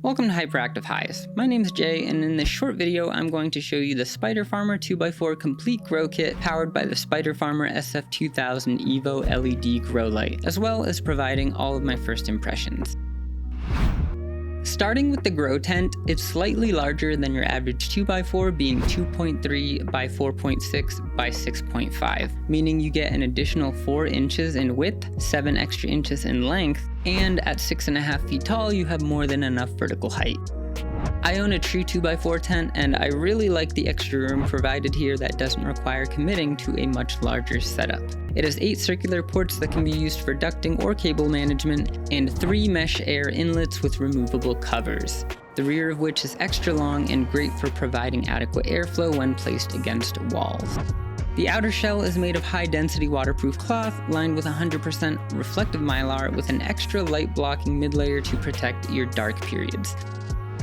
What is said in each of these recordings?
Welcome to Hyperactive Highs. My name is Jay, and in this short video I'm going to show you the Spider Farmer 2x4 Complete Grow Kit powered by the Spider Farmer SF2000 EVO LED grow light, as well as providing all of my first impressions. Starting with the grow tent, it's slightly larger than your average 2x4, being 2.3 by 4.6 by 6.5, meaning you get an additional 4 inches in width, 7 extra inches in length, and at 6.5 feet tall you have more than enough vertical height. I own a true 2x4 tent, and I really like the extra room provided here that doesn't require committing to a much larger setup. It has 8 circular ports that can be used for ducting or cable management, and 3 mesh air inlets with removable covers, the rear of which is extra long and great for providing adequate airflow when placed against walls. The outer shell is made of high-density waterproof cloth lined with 100% reflective mylar with an extra light-blocking mid-layer to protect your dark periods.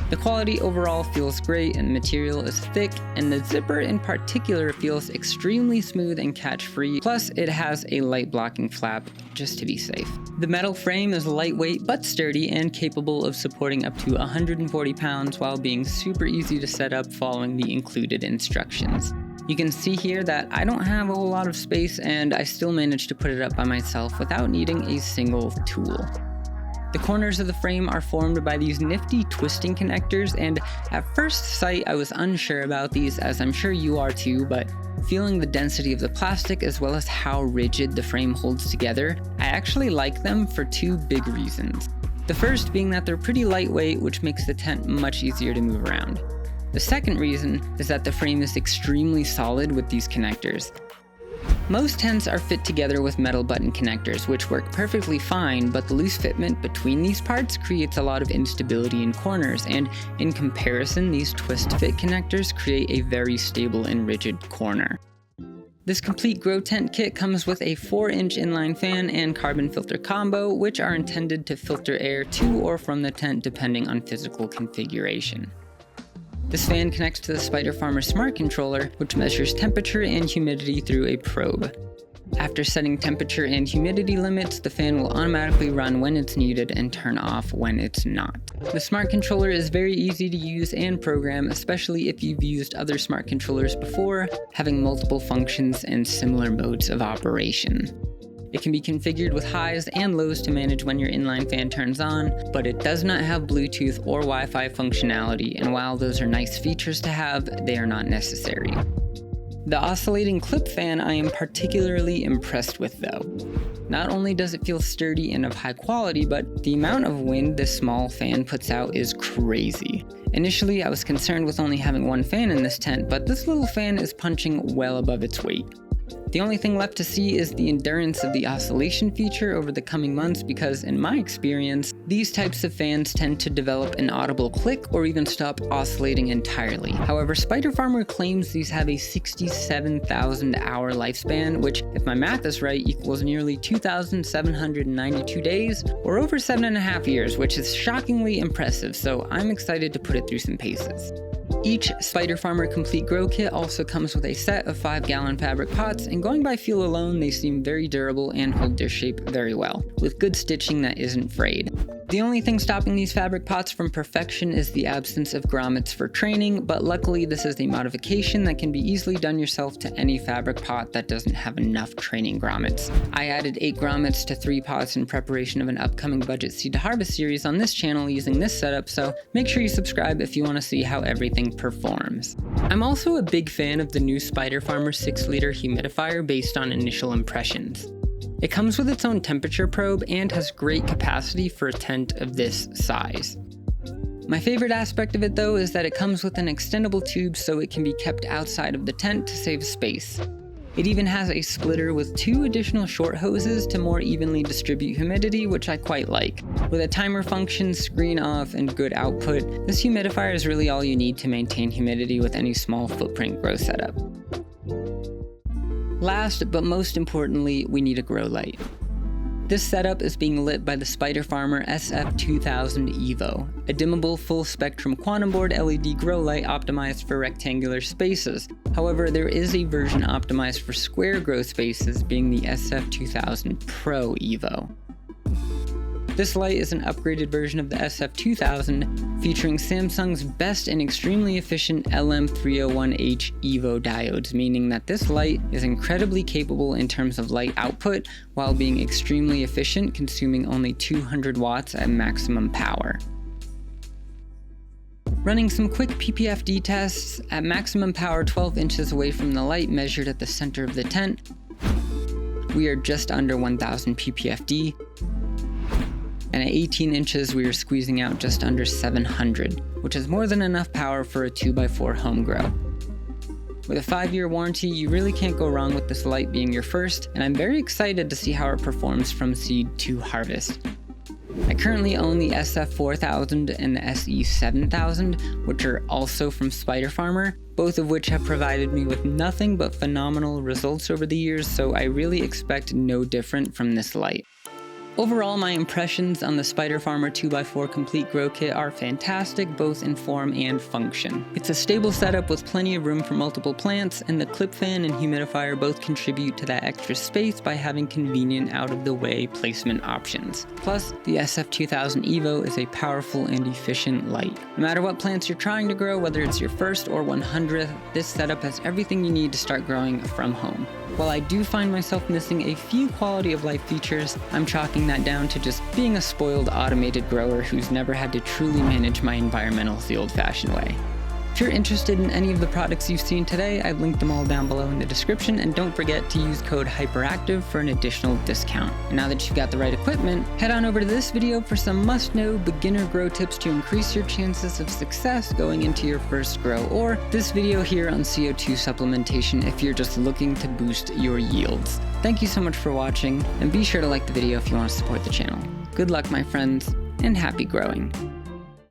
The quality overall feels great, and the material is thick, and the zipper in particular feels extremely smooth and catch-free, plus it has a light-blocking flap just to be safe. The metal frame is lightweight but sturdy and capable of supporting up to 140 pounds while being super easy to set up following the included instructions. You can see here that I don't have a whole lot of space, and I still managed to put it up by myself without needing a single tool. The corners of the frame are formed by these nifty twisting connectors, and at first sight I was unsure about these, as I'm sure you are too, but feeling the density of the plastic as well as how rigid the frame holds together, I actually like them for 2 big reasons. The first being that they're pretty lightweight, which makes the tent much easier to move around. The second reason is that the frame is extremely solid with these connectors. Most tents are fit together with metal button connectors, which work perfectly fine, but the loose fitment between these parts creates a lot of instability in corners, and in comparison, these twist fit connectors create a very stable and rigid corner. This complete grow tent kit comes with a 4-inch inline fan and carbon filter combo, which are intended to filter air to or from the tent depending on physical configuration. This fan connects to the Spider Farmer Smart Controller, which measures temperature and humidity through a probe. After setting temperature and humidity limits, the fan will automatically run when it's needed and turn off when it's not. The Smart Controller is very easy to use and program, especially if you've used other Smart Controllers before, having multiple functions and similar modes of operation. It can be configured with highs and lows to manage when your inline fan turns on, but it does not have Bluetooth or Wi-Fi functionality, and while those are nice features to have, they are not necessary. The oscillating clip fan I am particularly impressed with though. Not only does it feel sturdy and of high quality, but the amount of wind this small fan puts out is crazy. Initially I was concerned with only having 1 fan in this tent, but this little fan is punching well above its weight. The only thing left to see is the endurance of the oscillation feature over the coming months, because in my experience, these types of fans tend to develop an audible click or even stop oscillating entirely. However, Spider Farmer claims these have a 67,000 hour lifespan, which, if my math is right, equals nearly 2,792 days, or over 7.5 years, which is shockingly impressive, so I'm excited to put it through some paces. Each Spider Farmer Complete Grow Kit also comes with a set of 5-gallon fabric pots, and going by feel alone, they seem very durable and hold their shape very well, with good stitching that isn't frayed. The only thing stopping these fabric pots from perfection is the absence of grommets for training, but luckily this is a modification that can be easily done yourself to any fabric pot that doesn't have enough training grommets. I added 8 grommets to 3 pots in preparation of an upcoming budget seed to harvest series on this channel using this setup, so make sure you subscribe if you want to see how everything performs. I'm also a big fan of the new Spider Farmer 6-liter humidifier based on initial impressions. It comes with its own temperature probe and has great capacity for a tent of this size. My favorite aspect of it though is that it comes with an extendable tube so it can be kept outside of the tent to save space. It even has a splitter with 2 additional short hoses to more evenly distribute humidity, which I quite like. With a timer function, screen off, and good output, this humidifier is really all you need to maintain humidity with any small footprint grow setup. Last but most importantly, we need a grow light. This setup is being lit by the Spider Farmer SF2000 EVO, a dimmable full-spectrum quantum board LED grow light optimized for rectangular spaces. However, there is a version optimized for square grow spaces, being the SF2000 Pro EVO. This light is an upgraded version of the SF2000, featuring Samsung's best and extremely efficient LM301H EVO diodes, meaning that this light is incredibly capable in terms of light output while being extremely efficient, consuming only 200 watts at maximum power. Running some quick PPFD tests, at maximum power 12 inches away from the light measured at the center of the tent, we are just under 1000 PPFD, and at 18 inches we are squeezing out just under 700, which is more than enough power for a 2x4 home grow. With a 5-year warranty, you really can't go wrong with this light being your first, and I'm very excited to see how it performs from seed to harvest. I currently own the SF2000 and the SE7000, which are also from Spider Farmer, both of which have provided me with nothing but phenomenal results over the years, so I really expect no different from this light. Overall, my impressions on the Spider Farmer 2x4 Complete Grow Kit are fantastic, both in form and function. It's a stable setup with plenty of room for multiple plants, and the clip fan and humidifier both contribute to that extra space by having convenient out-of-the-way placement options. Plus, the SF2000 EVO is a powerful and efficient light. No matter what plants you're trying to grow, whether it's your first or 100th, this setup has everything you need to start growing from home. While I do find myself missing a few quality of life features, I'm chalking that down to just being a spoiled automated grower who's never had to truly manage my environmentals the old-fashioned way. If you're interested in any of the products you've seen today, I've linked them all down below in the description, and don't forget to use code Hyperactive for an additional discount. And now that you've got the right equipment, head on over to this video for some must-know beginner grow tips to increase your chances of success going into your first grow, or this video here on CO2 supplementation if you're just looking to boost your yields. Thank you so much for watching, and be sure to like the video if you want to support the channel. Good luck, my friends, and happy growing.